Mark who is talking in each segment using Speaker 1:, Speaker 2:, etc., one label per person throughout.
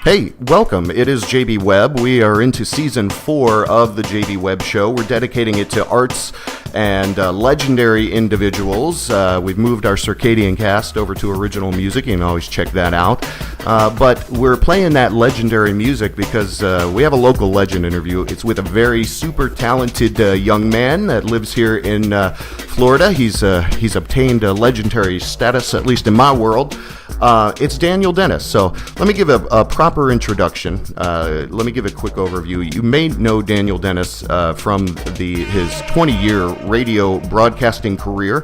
Speaker 1: Hey, welcome. It is JB Webb. We are into season 4 of the JB Webb Show. We're dedicating it to arts and legendary individuals. We've moved our circadian cast over to original music. You can always check that out. But we're playing that legendary music because we have a local legend interview. It's with a very super talented young man that lives here in Florida. He's obtained a legendary status, at least in my world. It's Daniel Dennis. So let me give a proper introduction. Let me give a quick overview. You may know Daniel Dennis from his 20-year radio broadcasting career,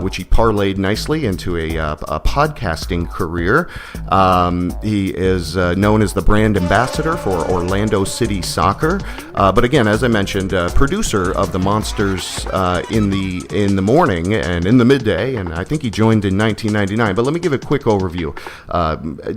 Speaker 1: which he parlayed nicely into a podcasting career. He is known as the brand ambassador for Orlando City Soccer. But again, as I mentioned, producer of the Monsters in the morning and in the midday, and I think he joined in 1999. But let me give a quick overview.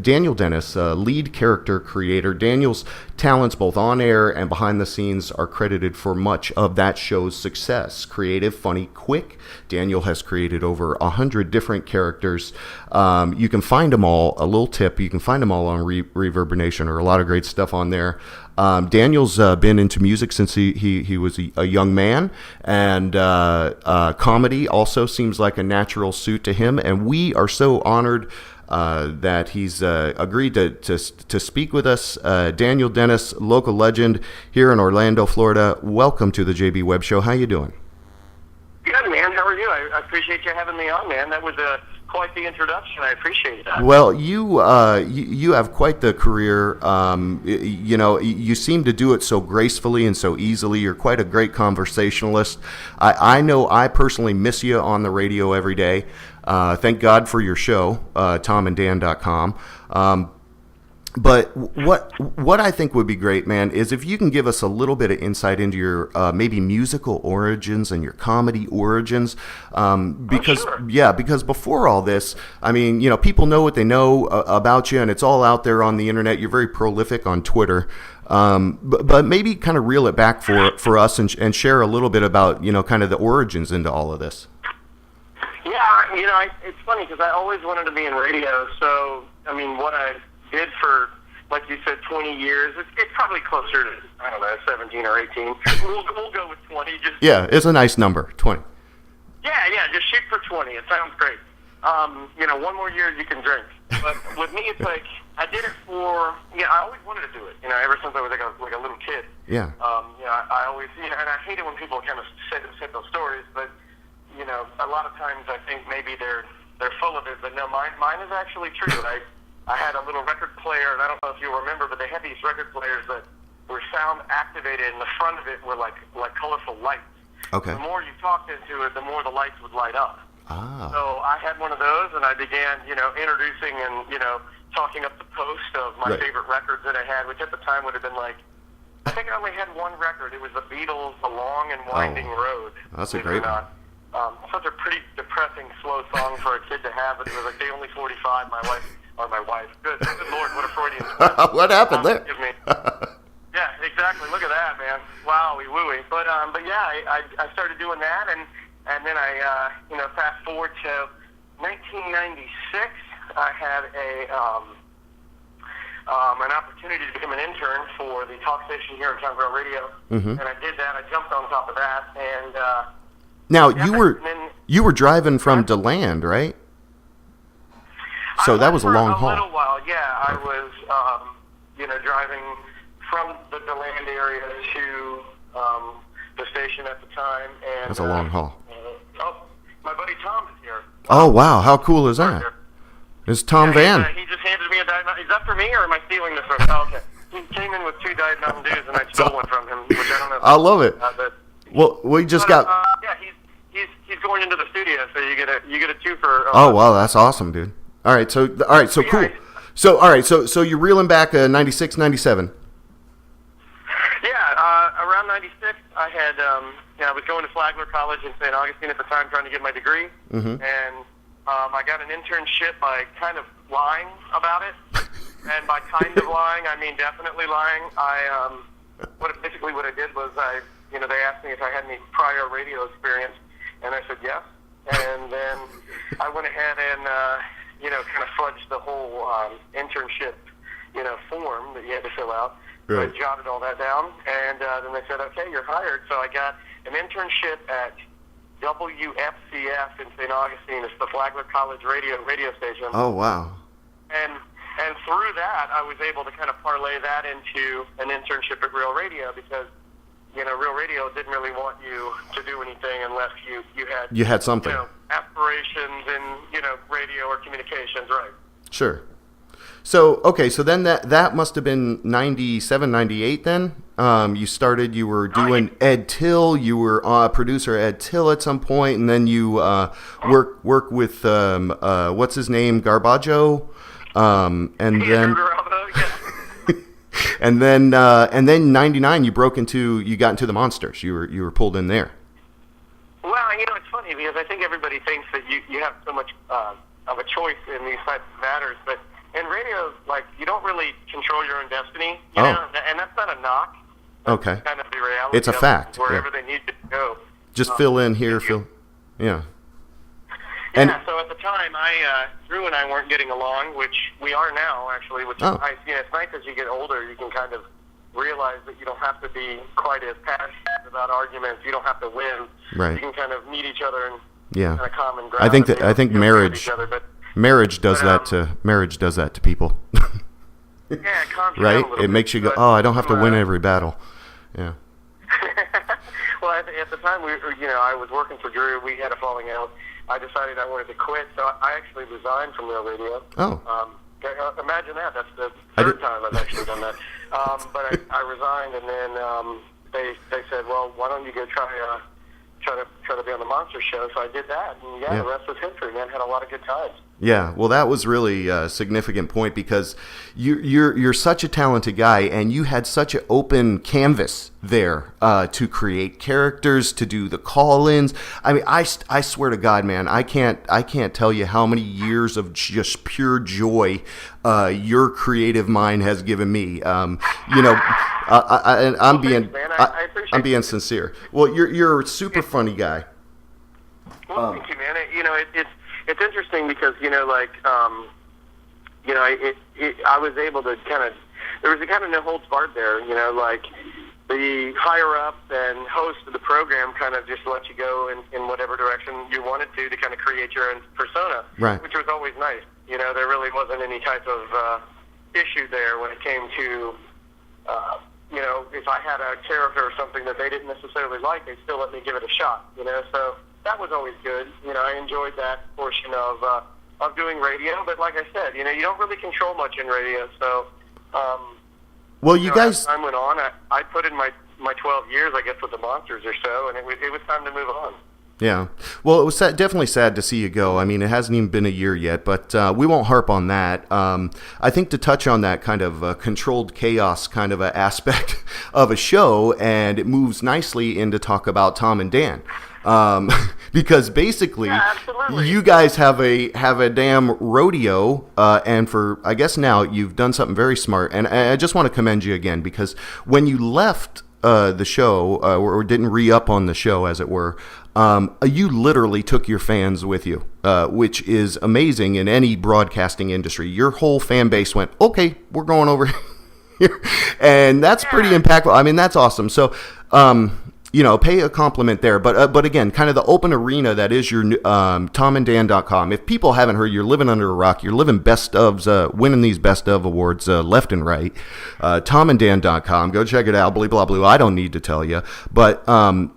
Speaker 1: Daniel Dennis, lead character creator. Daniel's talents both on air and behind the scenes are credited for much of that show's success. Creative, funny, quick. Daniel has created over 100 different characters. You can find them all, a little tip, you can find them all on Reverberation, or a lot of great stuff on there. Daniel's been into music since he was a young man, and comedy also seems like a natural suit to him, and we are so honored that he's agreed to speak with us. Daniel Dennis, local legend here in Orlando, Florida. Welcome to the JB Webb Show. How you doing?
Speaker 2: Good, man. How are you? I appreciate you having me on, man. That was quite the introduction. I appreciate that.
Speaker 1: Well, you have quite the career. You seem to do it so gracefully and so easily. You're quite a great conversationalist. I know I personally miss you on the radio every day. Thank God for your show, tomanddan.com. But what I think would be great, man, is if you can give us a little bit of insight into your maybe musical origins and your comedy origins, because because before all this, I mean, people know what they know about you, and it's all out there on the internet. You're very prolific on Twitter, but maybe kind of reel it back for us and share a little bit about kind of the origins into all of this.
Speaker 2: Yeah, it's funny because I always wanted to be in radio. So I mean, what I did for, like you said, 20 years. It's probably closer to, 17 or 18. We'll go with 20.
Speaker 1: Yeah, it's a nice number, 20.
Speaker 2: Yeah, just shoot for 20. It sounds great. One more year you can drink. But with me, it's like, I did it for, I always wanted to do it, ever since I was like a little kid.
Speaker 1: Yeah.
Speaker 2: I always, and I hate it when people kind of say those stories, but, a lot of times I think maybe they're full of it, but no, mine is actually true. I had a little record player, and I don't know if you remember, but they had these record players that were sound activated, and the front of it were like colorful lights.
Speaker 1: Okay.
Speaker 2: The more you talked into it, the more the lights would light up.
Speaker 1: Ah.
Speaker 2: So I had one of those, and I began, introducing and, talking up the post of my favorite records that I had, which at the time would have been like, I think I only had one record. It was the Beatles' The Long and Winding Road.
Speaker 1: That's a great one.
Speaker 2: Such a pretty depressing, slow song for a kid to have, but it was like Day Only 45, my wife. Good Lord, what a Freudian slip.
Speaker 1: What happened there?
Speaker 2: Excuse me. Yeah, exactly. Look at that, man. Wowie wooey. But yeah, I started doing that, and then I fast forward to 1996. I had an opportunity to become an intern for the talk station here at Campground Radio, and I did that. I jumped on top of that, and
Speaker 1: now you were driving from DeLand, right? So that was a long haul.
Speaker 2: A little while, yeah. I was, driving from the DeLand area to the station at the time. And
Speaker 1: that's a long haul.
Speaker 2: My buddy Tom is here.
Speaker 1: Oh, wow. How cool is that? It's Tom Van.
Speaker 2: He just handed me a Diet Mountain. Is that for me, or am I stealing this from him? Oh, okay. He came in with 2 Diet Mountain Dews, and I stole one from him, which I don't know.
Speaker 1: I love it. Well, we just got...
Speaker 2: yeah, he's going into the studio, so you get a 2 for...
Speaker 1: oh, wow. That's awesome, dude. All right, so cool. So you're reeling back 96, 97.
Speaker 2: Yeah, around 96, I had I was going to Flagler College in St. Augustine at the time, trying to get my degree, and I got an internship by kind of lying about it, and by kind of lying, I mean definitely lying. What I did was they asked me if I had any prior radio experience, and I said yes, and then I went ahead and kind of fudged the whole internship form that you had to fill out. So
Speaker 1: Right.
Speaker 2: I jotted all that down, and then they said, okay, you're hired. So I got an internship at WFCF in St. Augustine. It's the Flagler College radio station.
Speaker 1: Oh, wow.
Speaker 2: And through that, I was able to kind of parlay that into an internship at Real Radio because, Real Radio didn't really want you to do anything unless you had
Speaker 1: something.
Speaker 2: Aspirations in, radio or communications, right?
Speaker 1: Sure. So, okay, so then that must have been 97, 98 then? You were doing Ed Till, you were producer Ed Till at some point, and then you work with, what's his name, Garbaggio? And then... and then 99 you got into the Monsters. You were pulled in there.
Speaker 2: Well, it's funny because I think everybody thinks that you have so much of a choice in these types of matters, but in radio, you don't really control your own destiny, you know, and that's not a knock. That's
Speaker 1: Okay.
Speaker 2: kind of the reality.
Speaker 1: It's a fact.
Speaker 2: Wherever they need to go.
Speaker 1: Just fill in here, yeah.
Speaker 2: Yeah, so at the time, Drew and I weren't getting along, which we are now, actually, which is nice. It's nice as you get older, you can kind of realize that you don't have to be quite as passionate about arguments. You don't have to win.
Speaker 1: Right.
Speaker 2: You can kind of meet each other in
Speaker 1: Yeah.
Speaker 2: kind of common ground.
Speaker 1: I think marriage does that to people.
Speaker 2: Yeah, it calms you
Speaker 1: right?
Speaker 2: down a little
Speaker 1: It makes
Speaker 2: bit,
Speaker 1: you go,
Speaker 2: but,
Speaker 1: I don't have to win every battle. Yeah.
Speaker 2: Well, at the time, I was working for Drew. We had a falling out. I decided I wanted to quit, so I actually resigned from Real Radio.
Speaker 1: Oh.
Speaker 2: Imagine that. That's the third time I've actually done that. But I resigned, and then they said, well, why don't you go try to be on the Monster Show? So I did that, and the rest was history. Man, had a lot of good times.
Speaker 1: Yeah, well, that was really a significant point because you're such a talented guy, and you had such an open canvas there to create characters, to do the call-ins. I mean, I swear to God, man, I can't tell you how many years of just pure joy your creative mind has given me. I'm being sincere. Well, you're a super funny guy.
Speaker 2: Well, thank you, man. It's interesting because I was able to there was a kind of no holds barred there. The higher up and host of the program kind of just let you go in whatever direction you wanted to kind of create your own persona,
Speaker 1: right?
Speaker 2: Which was always nice. There really wasn't any type of issue there when it came to if I had a character or something that they didn't necessarily like, they still let me give it a shot. So that was always good. I enjoyed that portion of doing radio. But like I said, you don't really control much in radio. So,
Speaker 1: well, you guys,
Speaker 2: as time went on, I put in my 12 years, I guess, with the Monsters or so, and it was time to move on.
Speaker 1: Yeah. Well, it was definitely sad to see you go. I mean, it hasn't even been a year yet, but we won't harp on that. I think to touch on that kind of controlled chaos kind of a aspect of a show, and it moves nicely into talk about Tom and Dan. Because basically, you guys have a damn rodeo, and I guess now you've done something very smart, and I just want to commend you again, because when you left the show, or didn't re-up on the show, as it were, you literally took your fans with you, which is amazing in any broadcasting industry. Your whole fan base went, okay, we're going over here, and that's pretty impactful. I mean, that's awesome. So, pay a compliment there. But again, kind of the open arena that is your tomanddan.com. If people haven't heard, you're living under a rock. You're living best ofs, winning these best of awards left and right. Tomanddan.com. Go check it out. Blah, blah, blah. I don't need to tell you. But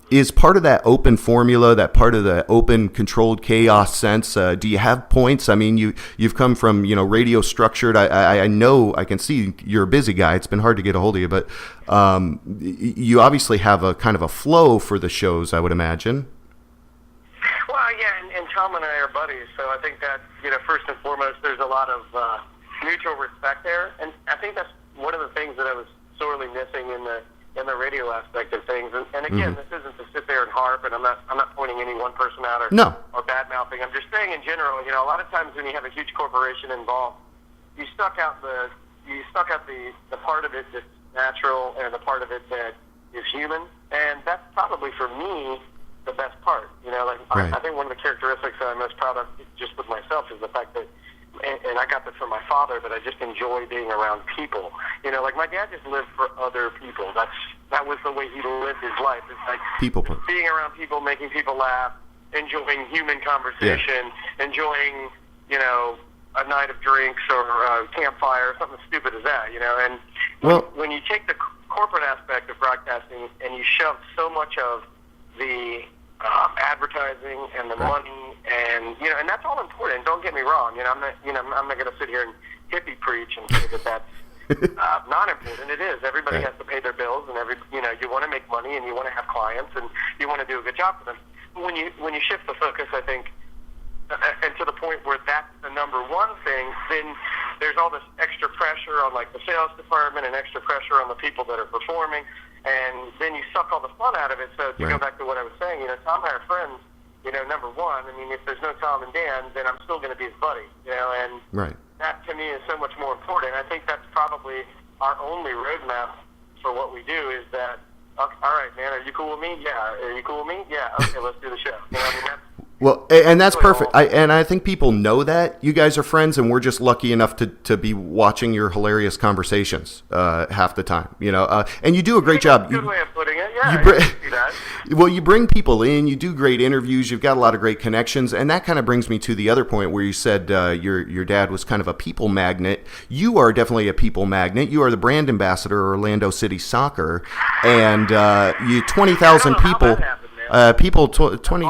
Speaker 1: is part of that open formula, that part of the open controlled chaos sense, do you have points? I mean, you've come from, radio structured. I know, I can see you're a busy guy. It's been hard to get a hold of you, but you obviously have a kind of a flow for the shows, I would imagine.
Speaker 2: Well, yeah, and Tom and I are buddies, so I think that, first and foremost, there's a lot of mutual respect there, and I think that's one of the things that I was sorely missing in the radio aspect of things. And again, this isn't to sit there and harp, and I'm not pointing any one person out or bad mouthing. I'm just saying in general, a lot of times when you have a huge corporation involved, you stuck out the part of it that's natural and the part of it that is human, and that's probably for me the best part.
Speaker 1: Right.
Speaker 2: I think one of the characteristics that I'm most proud of just with myself is the fact that and I got this from my father, but I just enjoy being around people. You know, like my dad just lived for other people. That was the way he lived his life. It's like
Speaker 1: people
Speaker 2: being around people, making people laugh, enjoying human conversation, enjoying, you know, a night of drinks or a campfire, something stupid as that, you know. And when you take the corporate aspect of broadcasting and you shove so much of the advertising and the money, and you know, and that's all important. Don't get me wrong. You know, I'm not going to sit here and hippie preach and say that that's not important. It is. Everybody has to pay their bills, and you know, you want to make money and you want to have clients and you want to do a good job for them. When you shift the focus, I think, and to the point where that's the number one thing, then there's all this extra pressure on like the sales department and extra pressure on the people that are performing. And then you suck all the fun out of it. So to go back to what I was saying, you know, Tom and I are friends, you know, number one. I mean, if there's no Tom and Dan, then I'm still going to be his buddy, you know, and that to me is so much more important. I think that's probably our only roadmap for what we do is that, okay, all right, man, are you cool with me? Yeah. Are you cool with me? Yeah. Okay, let's do the show. You know, I mean,
Speaker 1: well, and that's perfect. I think people know that you guys are friends, and we're just lucky enough to be watching your hilarious conversations half the time. You know, and you do a great job.
Speaker 2: Good way of putting it. Yeah, I can see that.
Speaker 1: Well, you bring people in. You do great interviews. You've got a lot of great connections, and that kind of brings me to the other point where you said your dad was kind of a people magnet. You are definitely a people magnet. You are the brand ambassador of Orlando City Soccer, and you 20,000 people. People, 20,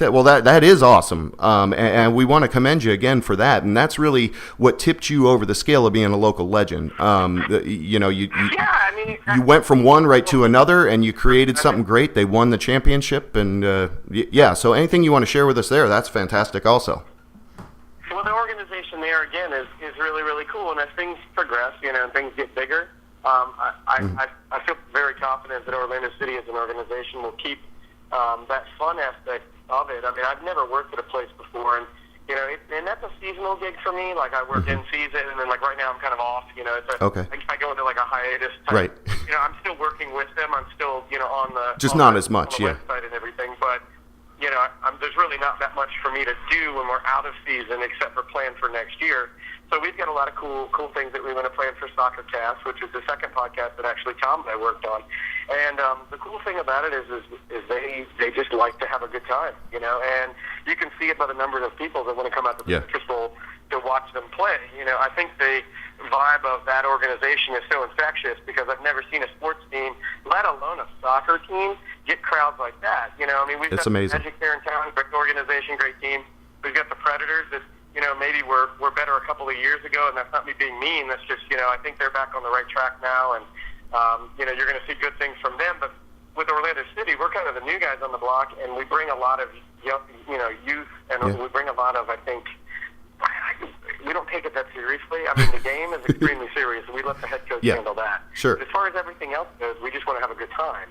Speaker 1: well, that is awesome. And we want to commend you again for that. And that's really what tipped you over the scale of being a local legend. You know, you went from one right to another, and you created something great. They won the championship. And, so anything you want to share with us there, that's fantastic also.
Speaker 2: Well, the organization there, again, is really, really cool. And as things progress, you know, and things get bigger, I feel very confident that Orlando City as an organization will keep that fun aspect of it. I mean, I've never worked at a place before, and you know, and that's a seasonal gig for me. Like I work in season, and then like right now I'm kind of off. You know, it's I go into like a hiatus type.
Speaker 1: Right.
Speaker 2: You know, I'm still working with them. I'm still, you know, on the
Speaker 1: not as much,
Speaker 2: on the website and everything. But you know, there's really not that much for me to do when we're out of season, except for plan for next year. So we've got a lot of cool things that we want to plan for SoccerCast, which is the second podcast that actually Tom and I worked on. And the cool thing about it is they just like to have a good time, you know. And you can see it by the number of people that want to come out to the Citrus Bowl to watch them play. You know, I think the vibe of that organization is so infectious because I've never seen a sports team, let alone a soccer team, get crowds like that. You know, I mean, we've got Magic there in town, great organization, great team. We've got the Predators that, you know, maybe we're better a couple of years ago, and that's not me being mean. That's just, you know, I think they're back on the right track now, and, you know, you're going to see good things from them. But with Orlando City, we're kind of the new guys on the block, and we bring a lot of, youth, and we bring a lot of, I think, we don't take it that seriously. I mean, the game is extremely serious, and we let the head coach handle that.
Speaker 1: Sure.
Speaker 2: But as far as everything else goes, we just want to have a good time.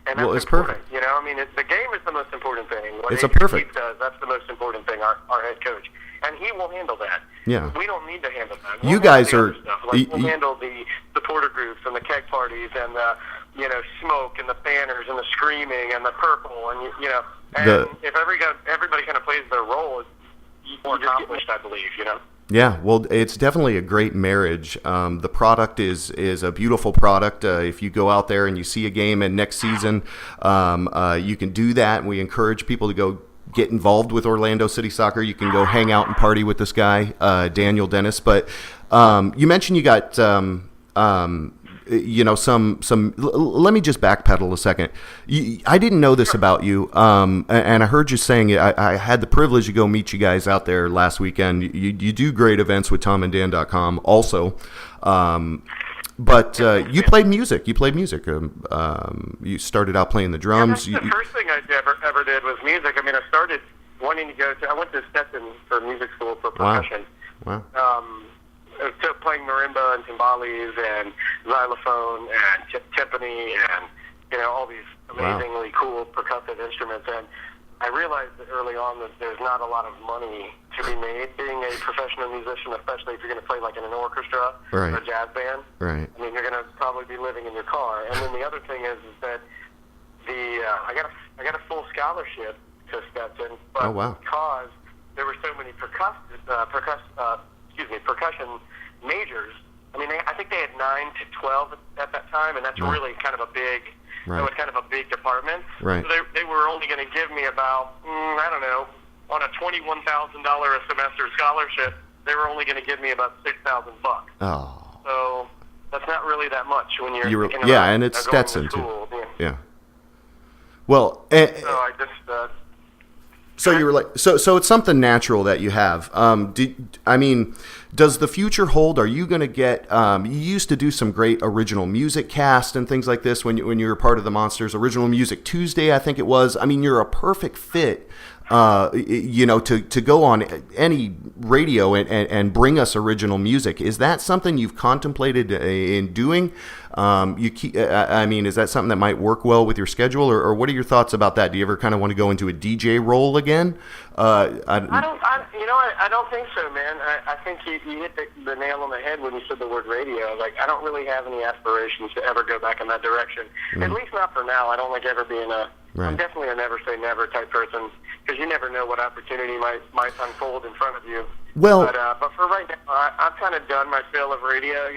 Speaker 2: And
Speaker 1: well,
Speaker 2: that's
Speaker 1: it's important.
Speaker 2: You know, I mean, the game is the most important thing. What
Speaker 1: it's a perfect.
Speaker 2: Does, that's the most important thing, our head coach. And he will handle that.
Speaker 1: Yeah.
Speaker 2: We don't need to handle that.
Speaker 1: You guys are...
Speaker 2: Like, we'll handle the supporter groups and the keg parties and the, you know, smoke and the banners and the screaming and the purple and, you know, and if everybody kind of plays their role, it's more accomplished, I believe, you know.
Speaker 1: Yeah, well, it's definitely a great marriage. The product is a beautiful product. If you go out there and you see a game and next season, you can do that. And we encourage people to go get involved with Orlando City Soccer. You can go hang out and party with this guy, Daniel Dennis. But you mentioned you got you know, let me just backpedal a second. I didn't know this about you, and I heard you saying it. I had the privilege to go meet you guys out there last weekend. You do great events with TomandDan.com also. But you played music. You started out playing the drums.
Speaker 2: Yeah, that's the first thing I ever did was music. I mean, I started wanting to go to. I went to Stetson for music school for percussion.
Speaker 1: Wow.
Speaker 2: So playing marimba and timbales and xylophone and timpani and, you know, all these amazingly cool percussive instruments. And I realized that early on that there's not a lot of money to be made being a professional musician, especially if you're going to play like in an orchestra or a jazz band.
Speaker 1: Right.
Speaker 2: I mean, you're going to probably be living in your car. And then the other thing is that I got a full scholarship to Stetson, but because there were so many percussion majors. I mean, I think they had 9 to 12 at that time, and that's really kind of a big.
Speaker 1: Right.
Speaker 2: It was kind of a big department.
Speaker 1: Right.
Speaker 2: So they were only going to give me about, I don't know, on a $21,000 a semester scholarship, they were only going to give me about $6,000.
Speaker 1: Oh.
Speaker 2: So that's not really that much when you're thinking about,
Speaker 1: and it's
Speaker 2: going
Speaker 1: Stetson
Speaker 2: to school.
Speaker 1: too. Yeah. Well,
Speaker 2: So I just.
Speaker 1: So you were like, so it's something natural that you have. Does the future hold? Are you going to get? You used to do some great original music cast and things like this when you were part of the Monsters Original Music Tuesday, I think it was. I mean, you're a perfect fit. To go on any radio and bring us original music. Is that something you've contemplated in doing? Is that something that might work well with your schedule, or what are your thoughts about that? Do you ever kind of want to go into a DJ role again?
Speaker 2: I don't think so, man. I think you hit the nail on the head when you said the word radio. Like, I don't really have any aspirations to ever go back in that direction. At least not for now. I don't like ever being I'm definitely a never say never type person, because you never know what opportunity might unfold in front of you.
Speaker 1: Well,
Speaker 2: but for right now, I've kind of done my fill of radio.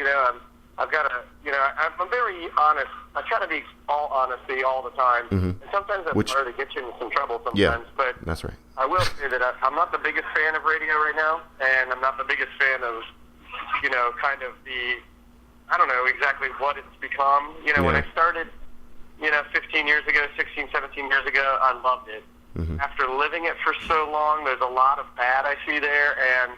Speaker 2: I've got I'm very honest. I try to be all honesty all the time. And sometimes that's hard to get you into some trouble sometimes.
Speaker 1: Yeah,
Speaker 2: but
Speaker 1: that's right.
Speaker 2: I will say that I'm not the biggest fan of radio right now, and I'm not the biggest fan of, kind of I don't know exactly what it's become. When I started, 15 years ago, 16, 17 years ago, I loved it. Mm-hmm. After living it for so long, there's a lot of bad I see there, and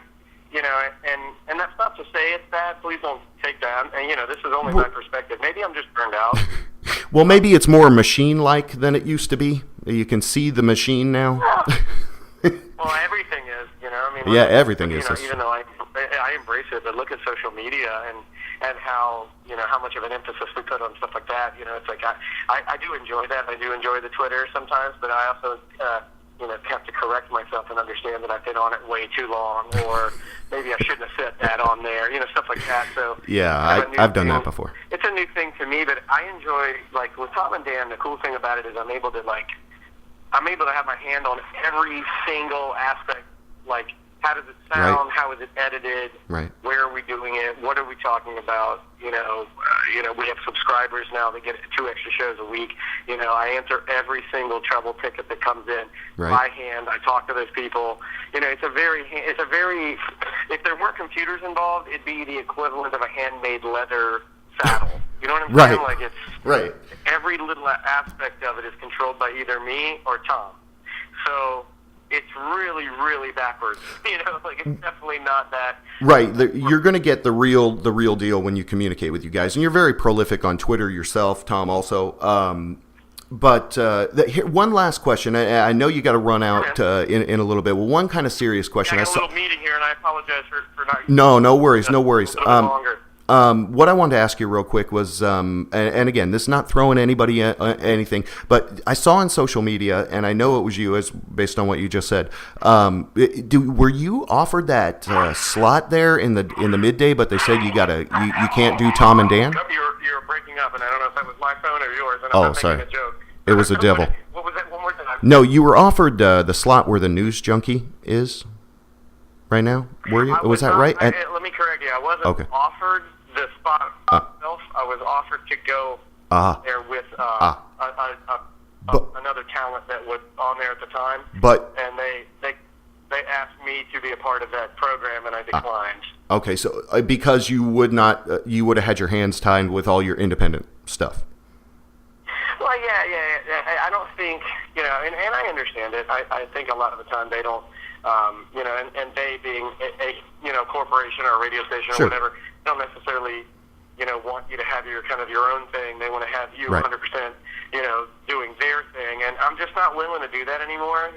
Speaker 2: that's not to say it's bad. Please don't take that. And this is only my perspective. Maybe I'm just burned out.
Speaker 1: Well, maybe it's more machine-like than it used to be. You can see the machine now.
Speaker 2: Well, everything is.
Speaker 1: Everything is.
Speaker 2: Even though I embrace it, but look at social media and how how much of an emphasis we put on stuff like that. It's like I do enjoy that. I do enjoy the Twitter sometimes, but I also have to correct myself and understand that I've been on it way too long, or maybe I shouldn't have set that on there. Stuff like that. So
Speaker 1: yeah, I've done that before.
Speaker 2: It's a new thing to me, but I enjoy, like with Tom and Dan. The cool thing about it is I'm able to have my hand on every single aspect, like. How does it sound? Right. How is it edited?
Speaker 1: Right.
Speaker 2: Where are we doing it? What are we talking about? We have subscribers now that get 2 extra shows a week. I answer every single trouble ticket that comes in by hand. I talk to those people. It's a very. If there weren't computers involved, it'd be the equivalent of a handmade leather saddle. You know what I'm saying? Like it's every little aspect of it is controlled by either me or Tom. So. It's really, really backwards. It's definitely not that.
Speaker 1: Right. You're going to get the real deal when you communicate with you guys, and you're very prolific on Twitter yourself, Tom. Also, one last question. I know you got to run out in a little bit. Well, one kind of serious question.
Speaker 2: I got a little meeting here, and I apologize for not.
Speaker 1: No worries. No worries.
Speaker 2: A little bit longer.
Speaker 1: What I wanted to ask you real quick was, and again, this is not throwing anybody anything, but I saw on social media, and I know it was you, as based on what you just said. Were you offered that slot there in the midday, but they said you can't do Tom and Dan?
Speaker 2: You're breaking up, and I don't know if that was my phone or yours. And I'm not
Speaker 1: sorry.
Speaker 2: making a joke.
Speaker 1: It was the devil.
Speaker 2: What was that? One more time.
Speaker 1: No, you were offered the slot where the news junkie is right now. Were you? Was that right?
Speaker 2: Let me correct you. I wasn't offered the spot myself. I was offered to go there with another talent that was on there at the time. And they asked me to be a part of that program, and I declined.
Speaker 1: Okay, so because you would have had your hands tied with all your independent stuff.
Speaker 2: Well, yeah. I don't think, and I understand it. I think a lot of the time they don't, and they being a corporation or a radio station or whatever, don't necessarily, want you to have your kind of your own thing. They want to have you 100%, doing their thing. And I'm just not willing to do that anymore.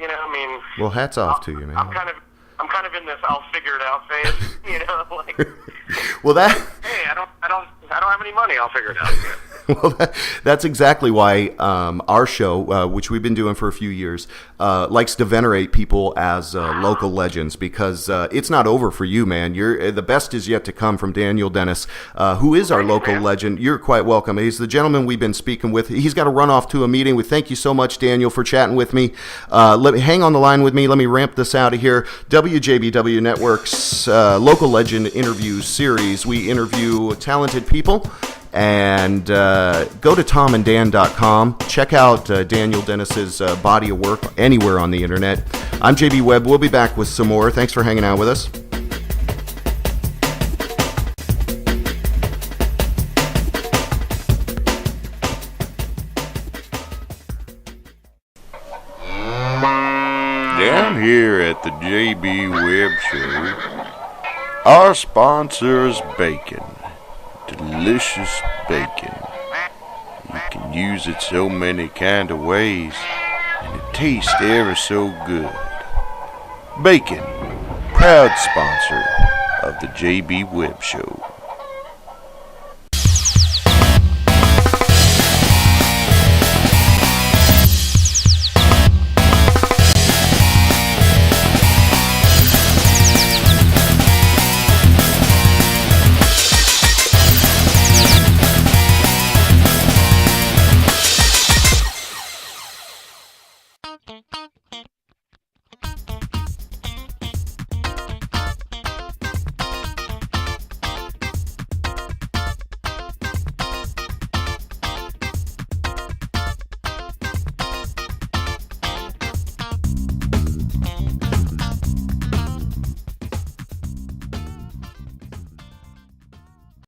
Speaker 1: Well, hats off to you, man.
Speaker 2: I'm kind of in this I'll figure it out phase.
Speaker 1: Well, that.
Speaker 2: Hey, I don't have any money. I'll figure it out.
Speaker 1: Well, that's exactly why our show, which we've been doing for a few years, likes to venerate people as local legends, because it's not over for you, man. The best is yet to come from Daniel Dennis, who is our local legend. You're quite welcome. He's the gentleman we've been speaking with. He's got to run off to a meeting. We thank you so much, Daniel, for chatting with me. Hang on the line with me. Let me ramp this out of here. WJBW Network's Local Legend Interview Series. We interview talented people. And go to tomanddan.com. Check out Daniel Dennis's body of work anywhere on the internet. I'm JB Webb. We'll be back with some more. Thanks for hanging out with us.
Speaker 3: Down here at the JB Webb Show, our sponsor is bacon. Delicious bacon. You can use it so many kind of ways, and it tastes ever so good. Bacon, proud sponsor of the JB Webb Show.